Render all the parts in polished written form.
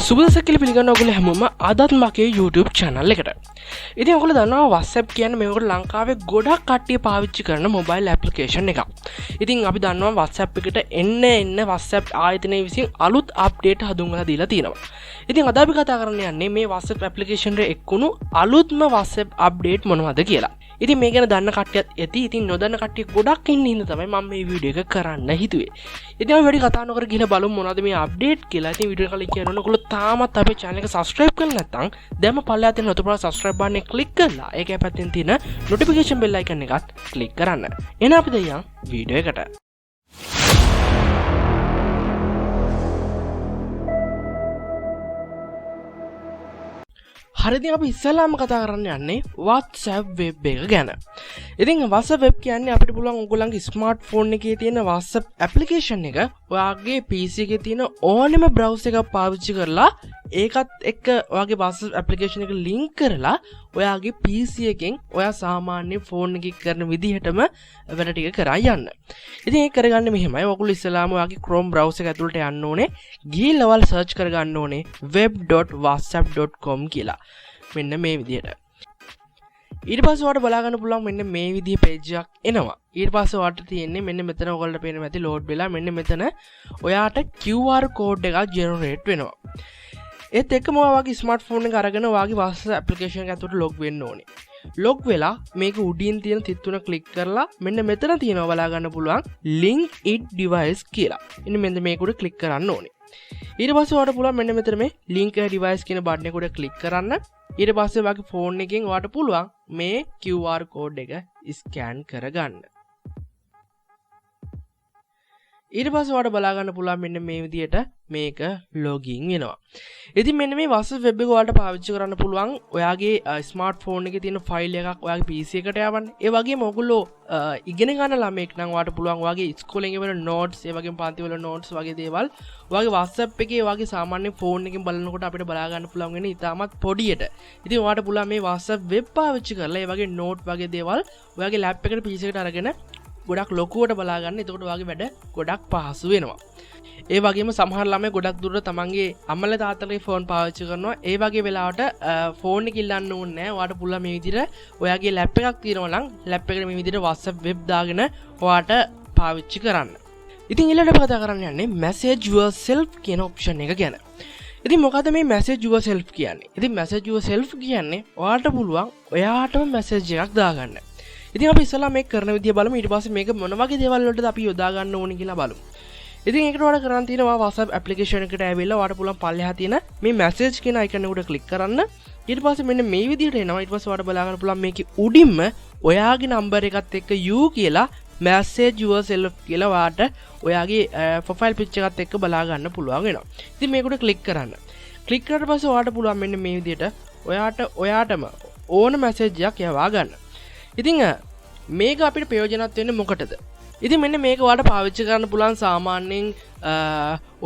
සුබදසක් කියලා පිළිගන්න ඔයගොල්ලෝ හැමෝම අදත් මගේ YouTube channel එකට. ඉතින් ඔයගොල්ලෝ දන්නවා WhatsApp කියන්නේ මේකට ලංකාවේ ගොඩක් කට්ටිය පාවිච්චි කරන mobile application එකක්. ඉතින් අපි දන්නවා WhatsApp එකට එන්න WhatsApp ආයතනයේ විසින් අලුත් update හඳුන්වලා දීලා තියෙනවා. ඉතින් අද අපි කතා කරන්න යන්නේ මේ WhatsApp application එකේ එක්කුණු අලුත්ම WhatsApp update මොනවද කියලා. ඉතින් මේ ගැන දන්න කට්ටියත් ඇති. ඉතින් නොදන්න කට්ටිය ගොඩක් ඉන්න හින්දා තමයි මම මේ වීඩියෝ එක කරන්න හිතුවේ. ඉතින් අපි වැඩි කතා නොකර ගිහලා බලමු මොනවද මේ අප්ඩේට් කියලා. ඉතින් වීඩියෝ එක කලින් කියනවා ඔයගොල්ලෝ තාමත් අපේ channel එක subscribe කරලා නැත්නම් දැන්ම පල්ලෙහා තියෙන නොතිබුණා subscribe button එක click කරලා ඒකේ පැත්තෙන් තියෙන notification bell icon එකත් click කරන්න. එහෙනම් අපි දැන් යමු වීඩියෝ එකට. හරිද අපි ඉස්සෙල්ලාම කතා කරන්න යන්නේ WhatsApp web එක ගැන. ඉතින් WhatsApp web කියන්නේ අපිට පුළුවන් ඔයගොල්ලන්ගේ ස්මාර්ට්ෆෝන් එකේ තියෙන WhatsApp application එක ඔයාගේ PC එකේ තියෙන ඕනෙම browser එකක් පාවිච්චි කරලා ඒකත් එක්ක ඔයාගේ WhatsApp application එක link කරලා ඔයාගේ PC එකෙන් ඔයා සාමාන්‍ය ෆෝන් එකකින් කරන විදිහටම වැඩ ටික කරා යන්න. ඉතින් ඒක කරගන්න මෙහෙමයි. ඔයගොල්ලෝ ඉස්සෙල්ලාම ඔයාගේ Chrome browser එක ඇතුළට යන්න ඕනේ. ගිහිල්ලා ඔයාලා search කරගන්න ඕනේ web.whatsapp.com කියලා. මෙන්න මේ විදිහට. ඊට පස්සේ ඔයාලට බලා ගන්න පුළුවන් මෙන්න මේ විදිහේ page එකක් එනවා. ඊට පස්සේ ඔයාලට තියෙන්නේ මෙන්න මෙතන ඔයගොල්ලන්ට පේනවා ඇති load වෙලා මෙන්න මෙතන ඔයාට QR code එකක් generate වෙනවා. ඒත් එක්කම ඔයාගේ ස්මාර්ට්ෆෝන් එක අරගෙන ඔයාගේ WhatsApp application එක ඇතුළට log වෙන්න ඕනේ. log වෙලා මේක උඩින් තියෙන තිත් තුන click කරලා මෙන්න මෙතන තියෙනවා බලා ගන්න පුළුවන් link it device කියලා. ඉතින් මෙන්න මේක උඩ click කරන්න ඕනේ. ඊට පස්සේ ඔයාලට පුළුවන් මෙන්න මෙතන මේ link a device කියන බටන් එක උඩ click කරන්න. ඊට පස්සේ ඔයාගේ ෆෝන් එකෙන් ඔයාලට පුළුවන් මේ QR code එක scan කරගන්න. ඊට පස්සේ ඔයාලට බලා ගන්න පුළුවන් මෙන්න මේ විදිහට මේක login වෙනවා. ඉතින් මෙන්න මේ WhatsApp web එක ඔයාලට පාවිච්චි කරන්න පුළුවන් ඔයාගේ ස්මාර්ට්ෆෝන් එකේ තියෙන ෆයිල් එකක් ඔයාගේ PC එකට යවන්න. ඒ වගේම ඔයගොල්ලෝ ඉගෙන ගන්න ළමෙක් නම් ඔයාලට පුළුවන් ඔයාගේ ඉස්කෝලේ ඉගෙන ගන්න notes, ඒ වගේම පන්ති වල notes වගේ දේවල් ඔයාගේ WhatsApp එකේ ඔයාගේ සාමාන්‍ය ෆෝන් එකෙන් බලනකොට අපිට බලා ගන්න පුළුවන් වෙන ඉතාමත් පොඩියට. ඉතින් ඔයාලට පුළුවන් මේ WhatsApp web පාවිච්චි කරලා ඒ වගේ note වගේ දේවල් ඔයාගේ lap එකට PC එකට අරගෙන ගොඩක් ලොකුවට බලා ගන්න. එතකොට ඔයාගේ වැඩ ගොඩක් පහසු වෙනවා. ඒ වගේම සමහර ළමයි ගොඩක් දුරට තමන්ගේ අම්මලා තාත්තලාගේ ෆෝන් පාවිච්චි කරනවා. ඒ වගේ වෙලාවට ෆෝන් එක ඉල්ලන්න ඕනේ නැහැ. ඔයාලට පුළුවන් මේ විදිහට ඔයාගේ ලැප් එකක් තියෙනවා නම් ලැප් එකට මේ විදිහට WhatsApp web දාගෙන ඔයාට පාවිච්චි කරන්න. ඉතින් ඊළඟට අපි කතා කරන්න යන්නේ message yourself කියන option එක ගැන. ඉතින් මොකද මේ message yourself කියන්නේ? ඉතින් message yourself කියන්නේ ඔයාලට පුළුවන් ඔයාටම message එකක් දාගන්න. ඉතින් අපි ඉස්සලා මේක කරන විදිය බලමු. ඊට පස්සේ මේක මොන වගේ දේවල් වලටද අපි යොදා ගන්න ඕනේ කියලා බලමු. ඉතින් ඒකට ඔයාලා කරන් තියෙනවා WhatsApp application එකට ඇවිල්ලා ඔයාලට පුළුවන් පල්ලෙහා තියෙන මේ message කියන icon එක උඩ click කරන්න. ඊට පස්සේ මෙන්න මේ විදිහට එනවා. ඊට පස්සේ ඔයාලට බලා ගන්න පුළුවන් මේකේ උඩින්ම ඔයාගේ number එකත් එක්ක you කියලා message yourself කියලා ඔයාට ඔයාගේ profile picture එකත් එක්ක බලා ගන්න පුළුවන් වෙනවා. ඉතින් මේක උඩ click කරන්න. click කරලා පස්සේ ඔයාලට පුළුවන් මෙන්න මේ විදිහට ඔයාටම ඕන message එකක් යවා ගන්න. ඉතින් මේක අපිට ප්‍රයෝජනවත් වෙන්නේ මොකටද? ඉතින් මෙන්න මේක ඔයාලට පාවිච්චි කරන්න පුළුවන් සාමාන්‍යයෙන්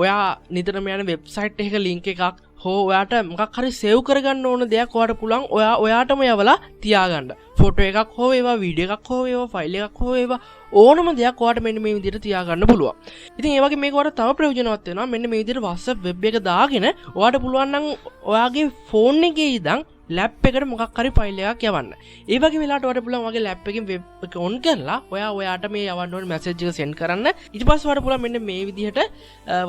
ඔයා නිතරම යන වෙබ්සයිට් එකක link එකක් හෝ ඔයාට මොකක් හරි සේව් කරගන්න ඕන දෙයක් ඔයාට පුළුවන් ඔයාටම යවලා තියාගන්න. ෆොටෝ එකක් හෝ වේවා, වීඩියෝ එකක් හෝ වේවා, ෆයිල් එකක් හෝ වේවා ඕනම දෙයක් ඔයාට මෙන්න මේ විදිහට තියාගන්න පුළුවන්. ඉතින් ඒ වගේ මේක ඔයාලට තව ප්‍රයෝජනවත් වෙනවා. මෙන්න මේ විදිහට WhatsApp web එක දාගෙන ඔයාට පුළුවන් නම් ඔයාගේ ෆෝන් එකේ ඉඳන් ලැප් එකට මොකක් හරි ෆයිල් එකක් යවන්න. ඒ වගේ වෙලාවට ඔයාලට පුළුවන් වගේ ලැප් එකෙන් වෙබ් එක ඔන් කරලා ඔයාට මේ යවන්න ඕන මැසේජ් එක සෙන්ඩ් කරන්න. ඊට පස්සේ ඔයාලට පුළුවන් මෙන්න මේ විදිහට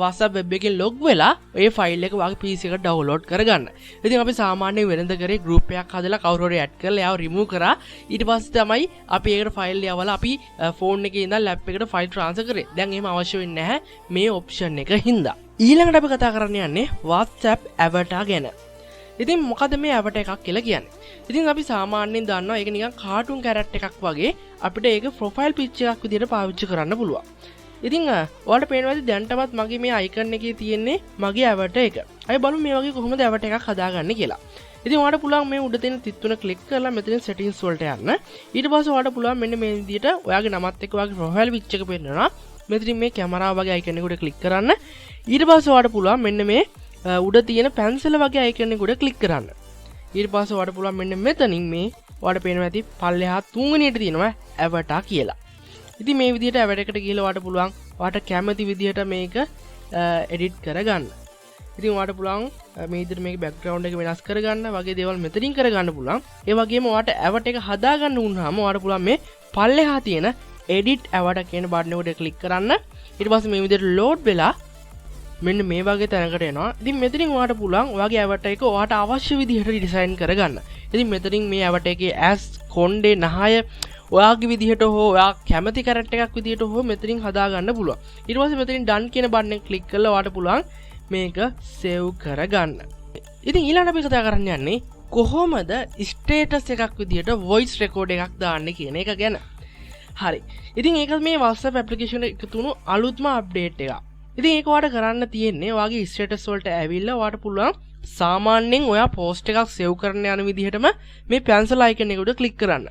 WhatsApp web එකෙන් log වෙලා ඒ ෆයිල් එක ඔයාගේ PC එකට download කරගන්න. ඉතින් අපි සාමාන්‍යයෙන් වෙනද කරේ group එකක් හදලා කවුරු හරි add කරලා එයාව remove කරා. ඊට පස්සේ තමයි අපි ඒකට ෆයිල් යවලා අපි ෆෝන් එකේ ඉඳන් ලැප් එකට ෆයිල් transfer කරේ. දැන් එහෙම අවශ්‍ය වෙන්නේ නැහැ මේ option එක හින්දා. ඊළඟට අපි කතා කරන්න යන්නේ WhatsApp avatar ගැන. ඉතින් මොකද මේ avatar එකක් කියලා කියන්නේ? ඉතින් අපි සාමාන්‍යයෙන් දන්නවා ඒක නිකන් කාටුන් කැරක්ටර් එකක් වගේ අපිට ඒක ප්‍රොෆයිල් පික්චර් එකක් විදිහට පාවිච්චි කරන්න පුළුවන්. ඉතින් ඔයාලට පේනවා ඇති දැන්ටමත් මගේ මේ අයිකන් එකේ තියෙන්නේ මගේ avatar එක. අපි බලමු මේ වගේ කොහොමද avatar එකක් හදාගන්නේ කියලා. ඉතින් ඔයාලට පුළුවන් මේ උඩ තියෙන තිත් තුන ක්ලික් කරලා මෙතනින් settings වලට යන්න. ඊට පස්සේ ඔයාලට පුළුවන් මෙන්න මේ විදිහට ඔයාගේ නමත් එක්ක ඔයාගේ ප්‍රොෆයිල් පික්චර් එක පෙන්නනවා. මෙතනින් මේ කැමරාව වගේ අයිකන් එක උඩ ක්ලික් කරන්න. ඊට පස්සේ ඔයාලට පුළුවන් මෙන්න මේ උඩ තියෙන පැන්සල වගේ අයිකන් එක උඩ ක්ලික් කරන්න. ඊට පස්සේ ඔයාලට පුළුවන් මෙන්න මෙතනින් මේ ඔයාලට පේනවා ඇති පල්ලෙහා තුන්වෙනියට තියෙනවා avatar කියලා. ඉතින් මේ විදිහට avatar එකට ගිහලා ඔයාලට පුළුවන් ඔයාලට කැමති විදිහට මේක edit කරගන්න. ඉතින් ඔයාලට පුළුවන් මේ විදිහට මේක බෑග්ග්‍රවුන්ඩ් එක වෙනස් කරගන්න වගේ දේවල් මෙතනින් කරගන්න පුළුවන්. ඒ වගේම ඔයාලට ඇවට එක හදාගන්න වුණාම ඔයාලට පුළුවන් මේ පල්ලෙහා තියෙන edit ඇවට කියන බටන් එකට ක්ලික් කරන්න. ඊට පස්සේ මේ විදිහට load වෙලා මෙන්න මේ වගේ තැනකට එනවා. ඉතින් මෙතනින් ඔයාලට පුළුවන් ඔයාගේ ඇවට එක ඔයාලට අවශ්‍ය විදිහට ඩිසයින් කරගන්න. ඉතින් මෙතනින් මේ ඇවට එකේ ඇස් කොණ්ඩේ නහය ඔයාගේ විදිහට හෝ ඔයා කැමති කැරක්ටර් එකක් විදිහට හෝ මෙතනින් හදාගන්න පුළුවන්. ඊට පස්සේ මෙතනින් done කියන බටන් එක ක්ලික් කරලා ඔයාලට පුළුවන් මේක සේව් කරගන්න. ඉතින් ඊළඟට අපි කතා කරන්න යන්නේ කොහොමද ස්ටේටස් එකක් විදිහට වොයිස් රෙකෝඩ් එකක් දාන්නේ කියන එක ගැන. හරි. ඉතින් ඒක මේ WhatsApp application එකේ තුණු අලුත්ම අප්ඩේට් එකක්. ඉතින් ඒක ඔයාලට කරන්න තියෙන්නේ ඔයාගේ ස්ටේටස් වලට ඇවිල්ලා ඔයාලට පුළුවන් සාමාන්‍යයෙන් ඔයා පෝස්ට් එකක් සේව් කරන්න යන විදිහටම මේ pencil icon එක උඩ ක්ලික් කරන්න.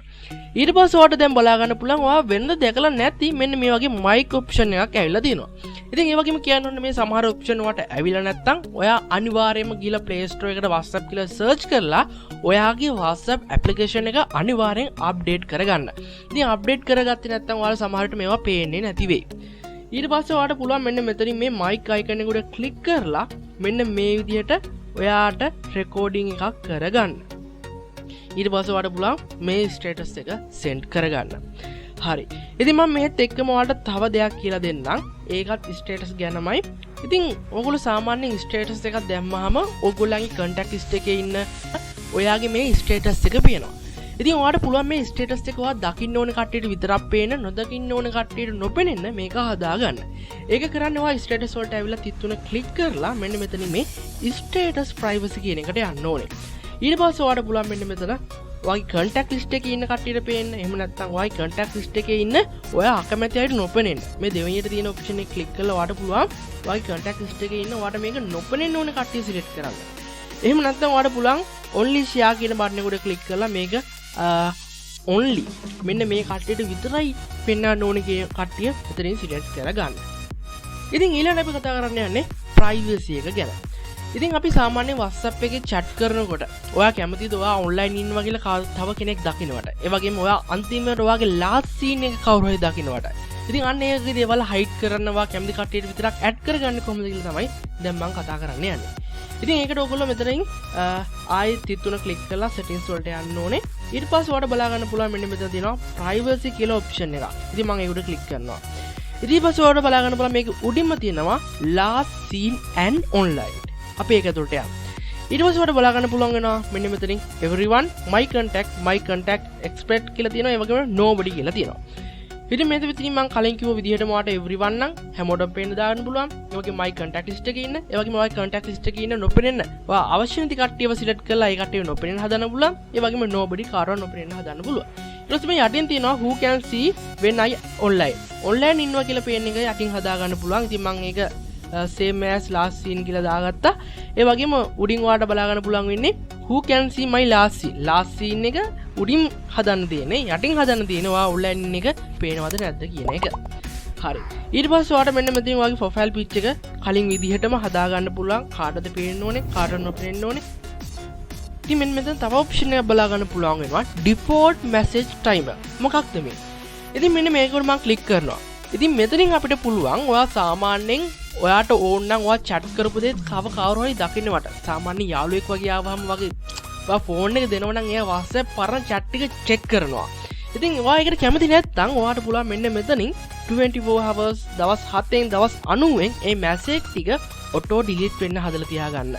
ඊට පස්සේ ඔයාලට දැන් බලා ගන්න පුළුවන් ඔයා වෙනද දැකලා නැති මෙන්න මේ වගේ mic option එකක් ඇවිල්ලා තියෙනවා. ඉතින් ඒ වගේම කියන්න ඕනේ මේ සමහර option වලට ඇවිල්ලා නැත්තම් ඔයා අනිවාර්යයෙන්ම ගිහලා Play Store එකට WhatsApp කියලා search කරලා ඔයාගේ WhatsApp application එක අනිවාර්යෙන් update කරගන්න. ඉතින් update කරගත්තේ නැත්තම් ඔයාලා සමහරට මේවා පේන්නේ නැති වෙයි. ඊට පස්සේ ඔයාලට පුළුවන් මෙන්න මෙතනින් මේ mic icon එක උඩ ක්ලික් කරලා මෙන්න මේ විදිහට ඔයාට රෙකෝඩින් එකක් කරගන්න. ඊට පස්සේ ඔයාලට පුළුවන් මේ ස්ටේටස් එක සෙන්ඩ් කරගන්න. හරි. ඉතින් මම මේත් එක්කම ඔයාලට තව දෙයක් කියලා දෙන්නම්. ඒකත් ස්ටේටස් ගැනමයි. ඉතින් ඔයගොල්ලෝ සාමාන්‍යයෙන් ස්ටේටස් එකක් දැම්මහම ඔයගොල්ලන්ගේ contact list එකේ ඉන්න ඔයාගේ මේ ස්ටේටස් එක පේනවා. ඉතින් ඔයාලට පුළුවන් මේ ස්ටේටස් එක ඔයා දකින්න ඕන කට්ටියට විතරක් පේන නොදකින්න ඕන කට්ටියට නොපෙනෙන්න මේක හදාගන්න. ඒක කරන්නේ ඔයා ස්ටේටස් වලට ඇවිල්ලා තිත්තුන ක්ලික් කරලා මෙන්න මෙතන මේ ස්ටේටස් ප්‍රයිවසි කියන එකට යන්න ඕනේ. ඊට පස්සේ ඔයාලට පුළුවන් මෙන්න මෙතන ඔයාගේ contact list එකේ ඉන්න කට්ටියට පේන්න. එහෙම නැත්නම් ඔයාගේ contact list එකේ ඉන්න ඔයා අකමැති අයට නොපෙනෙන්න. මේ දෙවෙනියට තියෙන ඔප්ෂන් එක ක්ලික් කරලා ඔයාලට පුළුවන් ඔයාගේ contact list එකේ ඉන්න ඔයාලට මේක නොපෙනෙන්න ඕන කට්ටිය සිලෙක්ට් කරන්න. එහෙම නැත්නම් ඔයාලට පුළුවන් only share කියන බටන් එකට ක්ලික් කරලා මේක only මෙන්න මේ කට්ටියට විතරයි පෙන්වන්න ඕනේ කියන කට්ටිය මෙතනින් සිලෙක්ට් කරගන්න. ඉතින් ඊළඟට අපි කතා කරන්න යන්නේ privacy එක ගැන. ඉතින් අපි සාමාන්‍යයෙන් WhatsApp එකේ chat කරනකොට ඔයා කැමතිද ඔයා online ඉන්නවා කියලා තව කෙනෙක් දකින්නවට. ඒ වගේම ඔයා අන්තිමට ඔයාගේ last scene එක කවුරු හරි දකින්නවට. ඉතින් අන්න ඒකේ දේවල් hide කරනවා කැමති කට්ටියට විතරක් add කරගන්න කොහොමද කියලා තමයි දැන් මම කතා කරන්න යන්නේ. ඉතින් ඒකට ඔයගොල්ලෝ මෙතනින් ආයෙත් තිත්තුන ක්ලික් කරලා settings වලට යන්න ඕනේ. ඊට පස්සේ ඔයාලට බලා ගන්න පුළුවන් මෙන්න මෙතන තියෙනවා privacy කියලා option එක. ඉතින් මම ඒකට ක්ලික් කරනවා. ඊට පස්සේ ඔයාලට බලා ගන්න පුළුවන් මේක උඩින්ම තියෙනවා last seen and online. අපි ඒක ඇතුළට යමු. ඊට පස්සේ ඔයාලට බලා ගන්න පුළුවන් වෙනවා මෙන්න මෙතනින් everyone my contact expert කියලා තියෙනවා. ඒ වගේම nobody කියලා තියෙනවා. ඉතින් මේක විතරින් මම කලින් කිව්ව විදිහටම ඔයාලට everyone නම් හැමෝටම පේන්න දාන්න පුළුවන්. ඒ වගේම my contact list එකේ ඉන්න, ඒ වගේම ඔයාගේ contact list එකේ ඉන්න නොපෙනෙන්න. ඔයා අවශ්‍ය නැති කට්ටියව select කරලා ඒ කට්ටියව නොපෙනෙන්න හදන්න පුළුවන්. ඒ වගේම nobody කාටවත් නොපෙනෙන්න හදන්න පුළුවන්. ඊට පස්සේ මේ යටින් තියෙනවා who can see when I online. online ඉන්නවා කියලා පේන එක යටින් හදා ගන්න පුළුවන්. ඉතින් මම ඒක same as last scene කියලා දාගත්තා. ඒ වගේම උඩින් ඔයාලට බලා ගන්න පුළුවන් වෙන්නේ who can see my last scene. last scene එක උඩින් හදන්න තියෙන්නේ යටින් හදන්න තියෙන්නේ ඔයා online එක පේනවද නැද්ද කියන එක. හරි. ඊට පස්සේ ඔයාලට මෙන්න මෙතන ඔයාගේ profile pic එක කලින් විදිහටම හදා ගන්න පුළුවන්. කාටද පේන්න ඕනේ කාටද නොපෙනෙන්න ඕනේ. ඉතින් මෙන්න මෙතන තව option එකක් බලා ගන්න පුළුවන් වෙනවා default message timer. මොකක්ද මේ? ඉතින් මෙන්න මේක උඩ මම ක්ලික් කරනවා. ඉතින් මෙතනින් අපිට පුළුවන් ඔයා සාමාන්‍යයෙන් ඔයාට ඕන නම් ඔයා chat කරපු දේ කවුරු හරි දකින්නවට සාමාන්‍ය යාළුවෙක් වගේ ආවම වගේ ඔයා ෆෝන් එක දෙනවා නම් එයා WhatsApp පරණ chat ටික check කරනවා. ඉතින් ඔයා ඒකට කැමති නැත්නම් ඔයාට පුළුවන් මෙන්න මෙතනින් 24 hours දවස් 7න් දවස් 90න් මේ message ටික auto delete වෙන්න හදලා තියාගන්න.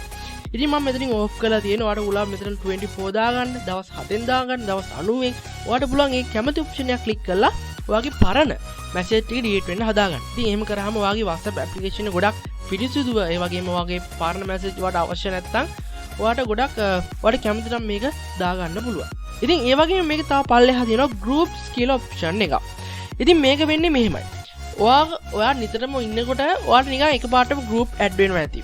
ඉතින් මම මෙතනින් off කරලා තියෙනවා. ඔයාට පුළුවන් මෙතන 24 දාගන්න, දවස් 7න් දාගන්න, දවස් 90න්. ඔයාට පුළුවන් මේ කැමති option එක click කරලා ඔයාගේ පරණ message ටික delete වෙන්න හදාගන්න. ඉතින් එහෙම කරාම ඔයාගේ WhatsApp application එක ගොඩක් පිරිසිදුව ඒ වගේම ඔයාගේ පරණ message ඔයාට අවශ්‍ය නැත්නම් ඔයාට ගොඩක් ඔයාට කැමති නම් මේක දාගන්න පුළුවන්. ඉතින් ඒ වගේම මේක තව පල්ලෙහා තියෙනවා groups කියලා option එකක්. ඉතින් මේක වෙන්නේ මෙහෙමයි. ඔයා නිතරම ඉන්නකොට ඔයාට නිකන් එකපාරටම group add වෙනවා ඇති.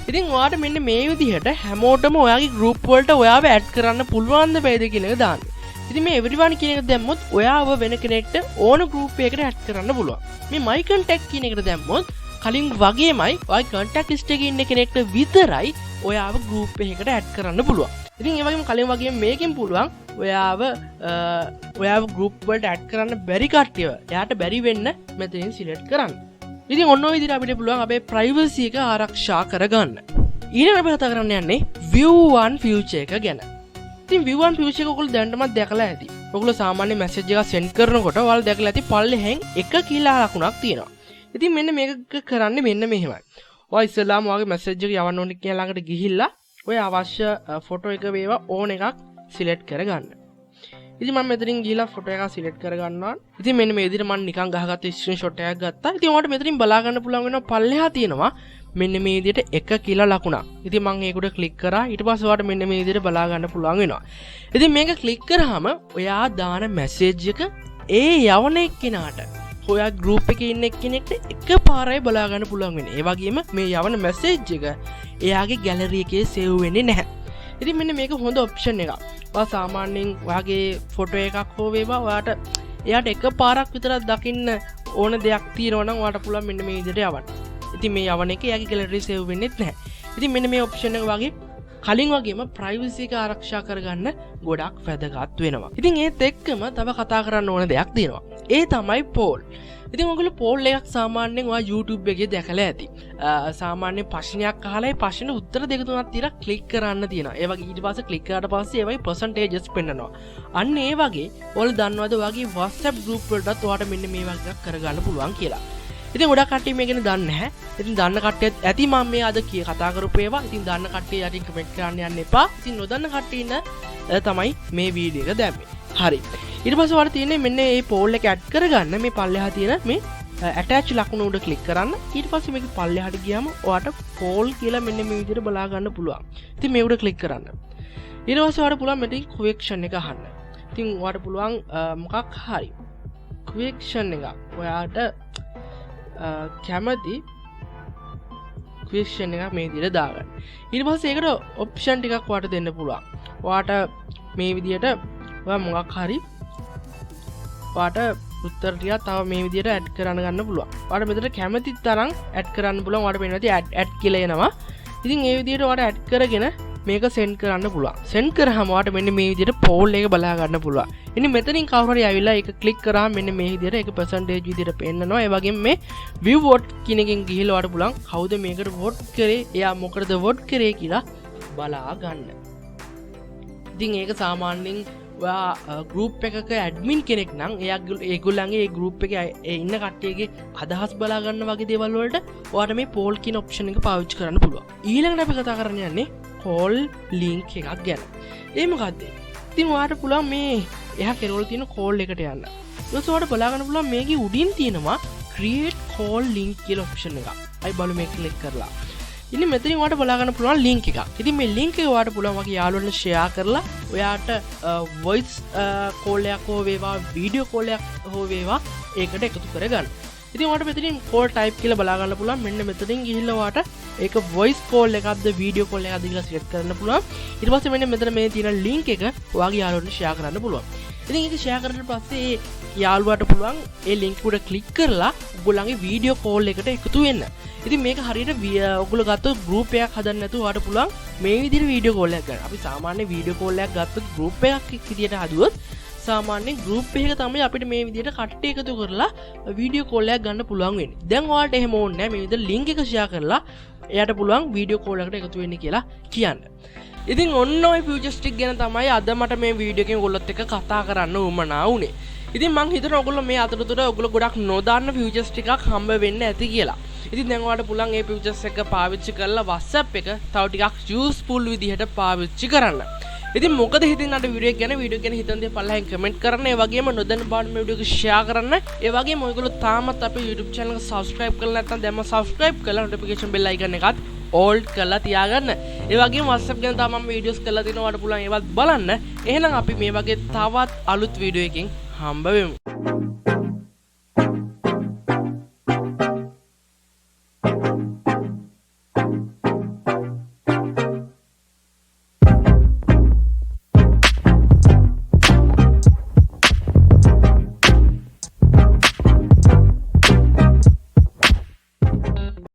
ඉතින් ඔයාට මෙන්න මේ විදිහට හැමෝටම ඔයාගේ group වලට ඔයාව add කරන්න පුළුවන් ද බැයිද කියන එක දාන්න. ඉතින් මේ everyone කියන එක දැම්මොත් ඔයාව වෙන කෙනෙක්ට ඕන group එකකට add කරන්න පුළුවන්. මේ my contact කියන එකට දැම්මොත් කලින් වගේමයි ඔයාගේ contact list එකේ ඉන්න කෙනෙක්ට විතරයි ඔයාව group එකකට add කරන්න පුළුවන්. ඉතින් ඒ වගේම කලින් වගේම මේකෙන් පුළුවන් ඔයාව group වලට add කරන්න බැරි කට්ටියව එයාට බැරි වෙන්න මෙතනින් select කරන්න. ඉතින් ඔන්න ඔය විදිහට අපිට පුළුවන් අපේ privacy එක ආරක්ෂා කරගන්න. ඊළඟට අපි කතා කරන්න යන්නේ view one future එක ගැන. ඉතින් view one future එක ඔයගොල්ලෝ දැනටමත් දැකලා ඇති. ඔයගොල්ලෝ සාමාන්‍ය මැසේජ් එකක් send කරනකොට ඔයාලා දැකලා ඇති පල්ලෙහෙන් එක කියලා ලකුණක් තියෙනවා. ඉතින් මෙන්න මේක කරන්නේ මෙන්න මෙහෙමයි. ඔයා ඉස්සෙල්ලාම ඔයාගේ මැසේජ් එක යවන්න ඕනේ කියන ළඟට ගිහිල්ලා ඔය අවශ්‍ය ෆොටෝ එක වේවා ඕන එකක් සිලෙක්ට් කරගන්න. ඉතින් මම මෙතනින් ගිහලා ෆොටෝ එකක් සිලෙක්ට් කරගන්නවා. ඉතින් මෙන්න මේ විදිහට මම නිකන් ගහගත්ත ස්ක්‍රීන්ෂොට් එකක් ගත්තා. ඉතින් ඔයාලට මෙතනින් බලා ගන්න පුළුවන් වෙනවා පල්ලෙහා තියෙනවා මෙන්න මේ විදිහට එක කියලා ලකුණක්. ඉතින් මම ඒකට ක්ලික් කරා. ඊට පස්සේ ඔයාලට මෙන්න මේ විදිහට බලා ගන්න පුළුවන් වෙනවා. ඉතින් මේක ක්ලික් කරාම ඔයා දාන මැසේජ් එක ඒ යවන එක්කෙනාට ඔයා ගෲප් එකේ ඉන්න එක්කෙනෙක්ට එකපාරයි බලා ගන්න පුළුවන් වෙන්නේ. ඒ වගේම මේ යවන මැසේජ් එක එයාගේ ගැලරි එකේ සේව් වෙන්නේ නැහැ. ඉතින් මෙන්න මේක හොඳ ඔප්ෂන් එකක්. ඔයා සාමාන්‍යයෙන් ඔයාගේ ෆොටෝ එකක් හෝ වේවා ඔයාට එයාට එකපාරක් විතරක් දකින්න ඕන දෙයක් තියෙනවා නම් ඔයාට පුළුවන් මෙන්න මේ විදිහට යවන්න. ඉතින් මේ යවන එක එයාගේ ගැලරි සේව් වෙන්නේත් නැහැ. ඉතින් මෙන්න මේ ඔප්ෂන් එක වගේ කලින් වගේම ප්‍රයිවසි එක ආරක්ෂා කරගන්න ගොඩක් වැදගත් වෙනවා. ඉතින් ඒත් එක්කම තව කතා කරන්න ඕන දෙයක් තියෙනවා. ඒ තමයි පෝල්. ඉතින් ඔයගොල්ලෝ පෝල් එකක් සාමාන්‍යයෙන් ඔයා YouTube එකේ දැකලා ඇති. සාමාන්‍ය ප්‍රශ්නයක් අහලා ඒ ප්‍රශ්නෙට උත්තර දෙක තුනක් තියලා ක්ලික් කරන්න තියෙනවා. ඒ වගේ ඊට පස්සේ ක්ලික් කරාට පස්සේ ඒ වගේ percentages පෙන්නනවා. අන්න ඒ වගේ ඔයාලා දන්නවද ඔයාගේ WhatsApp group වලටත් ඔයාට මෙන්න මේ වගේ එකක් කරගන්න පුළුවන් කියලා. ඉතින් ගොඩක් කට්ටිය මේක ගැන දන්නේ නැහැ. ඉතින් දන්න කට්ටියත් ඇති මම මේ අද කතා කරපු ඒවා. ඉතින් දන්න කට්ටිය යටින් කමෙන්ට් කරන්න යන්න එපා. ඉතින් නොදන්න කට්ටිය ඉන්න තමයි මේ වීඩියෝ එක දැම්මේ. හරි. ඊට පස්සේ ඔයාලට තියෙන්නේ මෙන්න මේ පෝල් එක ඇඩ් කරගන්න මේ පල්ලෙහා තියෙන මේ attach ලකුණ උඩ ක්ලික් කරන්න. ඊට පස්සේ මේක පල්ලෙහාට ගියාම ඔයාට පෝල් කියලා මෙන්න මේ විදිහට බලා ගන්න පුළුවන්. ඉතින් මේ උඩ ක්ලික් කරන්න. ඊට පස්සේ ඔයාලට පුළුවන් මෙතන question එක අහන්න. ඉතින් ඔයාලට පුළුවන් මොකක් හරි question එකක් ඔයාට කැමති question එකක් මේ විදිහට දාගන්න. ඊට පස්සේ ඒකට option ටිකක් ඔයාට දෙන්න පුළුවන්. ඔයාට මේ විදිහට ඔයා මොකක් හරි ඔයාට උත්තර ටිකක් තව මේ විදිහට ඇඩ් කරන්න ගන්න පුළුවන්. ඔයාට මෙතන කැමති තරම් ඇඩ් කරන්න පුළුවන්. ඔයාට පේනවා ඇඩ් කියලා එනවා. ඉතින් ඒ විදිහට ඔයාට ඇඩ් කරගෙන මේක send කරන්න පුළුවන්. send කරාම ඔයාට මෙන්න මේ විදිහට poll එක බලා ගන්න පුළුවන්. ඉතින් මෙතනින් කවුරු හරි ආවිලා ඒක ක්ලික් කරාම මෙන්න මේ විදිහට ඒක percentage විදිහට පෙන්නනවා. ඒ වගේම මේ view vote කියන එකෙන් ගිහිල්ලා ඔයාට පුළුවන් කවුද මේකට vote කරේ, එයා මොකටද vote කරේ කියලා බලා ගන්න. ඉතින් ඒක සාමාන්‍යයෙන් ඔයා ගෲප් එකක ඇඩ්මින් කෙනෙක් නම් ඒගොල්ලන්ගේ ඒ ගෲප් එකේ ඉන්න කට්ටියගේ අදහස් බලා ගන්න වගේ දේවල් වලට ඔයාට මේ poll කියන ඔප්ෂන් එක පාවිච්චි කරන්න පුළුවන්. ඊළඟට අපි කතා කරන්න යන්නේ call link එකක් ගැන. ඒ මොකද්ද? ඉතින් ඔයාට පුළුවන් මේ එහා කෙරවල තියෙන call එකට යන්න. ඊට ඔයාට බලා ගන්න පුළුවන් මේකේ උඩින් තියෙනවා create call link කියලා ඔප්ෂන් එකක්. අයි බලමු මේක ක්ලික් කරලා. ඉතින් මෙතනින් ඔයාට බලා ගන්න පුළුවන් link එකක්. ඉතින් මේ link එක ඔයාට පුළුවන් වගේ යාළුවන්ට share කරලා ඔයාට voice call එකක් හෝ වේවා video call එකක් හෝ වේවා ඒකට එකතු කරගන්න. ඉතින් ඔයාට මෙතනින් call type කියලා බලා ගන්න පුළුවන්. මෙන්න මෙතනින් ගිහිල්ලා ඔයාට ඒක voice call එකක්ද video call එකක්ද කියලා select කරන්න පුළුවන්. ඊට පස්සේ මෙන්න මෙතන මේ තියෙන link එක ඔයාගේ යාළුවන්ට share කරන්න පුළුවන්. ඉතින් ඒක share කරලා පස්සේ යාළුවාට පුළුවන් ඒ link උඩ click කරලා ඔයගොල්ලන්ගේ video call එකට එකතු වෙන්න. ඉතින් මේක හරියට ඔයගොල්ලෝ ගත්තොත් group එකක් හදන්න නැතුව ඔයාට පුළුවන් මේ විදිහට video call එකක් ගන්න. අපි සාමාන්‍ය video call එකක් ගත්තොත් group එකක් විදිහට හදුවොත් සාමාන්‍ය group එකක තමයි අපිට මේ විදිහට කට්ටිය එකතු කරලා video call එකක් ගන්න පුළුවන් වෙන්නේ. දැන් ඔයාලට එහෙම ඕනේ නැහැ. මේ විදිහට link එක share කරලා එයාට පුළුවන් video call එකට එකතු වෙන්න කියලා කියන්න. ඉතින් ඔන්න ඔය futuristic ගැන තමයි අද මට මේ වීඩියෝ එකෙන් ඔයගොල්ලොත් එක්ක කතා කරන්න උවමනා වුනේ. ඉතින් මං හිතනවා ඔයගොල්ලෝ මේ අතරතුර ඔයගොල්ලෝ ගොඩක් නොදන්න futuristic එකක් හම්බ වෙන්න ඇති කියලා. ඉතින් දැන් ඔයාලට පුළුවන් මේ futures එක පාවිච්චි කරලා WhatsApp එක තව ටිකක් useful විදිහට පාවිච්චි කරන්න. ඉතින් මොකද හිතින් අද වීඩියෝ ගැන හිතන දේ පල්ලෙහෙන් කමෙන්ට් කරන්න. ඒ වගේම නොදන්න බාන මේ වීඩියෝ එක share කරන්න. ඒ වගේම ඔයගොල්ලෝ තාමත් අපේ YouTube channel එක subscribe කරලා නැත්නම් දැන්ම subscribe කරලා notification bell icon එකත් all කරලා තියාගන්න. ඒ වගේම WhatsApp ගැන තාම මම videos කරලා තිනවා. ඔයාලට පුළුවන් ඒවත් බලන්න. එහෙනම් අපි මේ වගේ තවත් අලුත් වීඩියෝ එකකින් හම්බ වෙමු.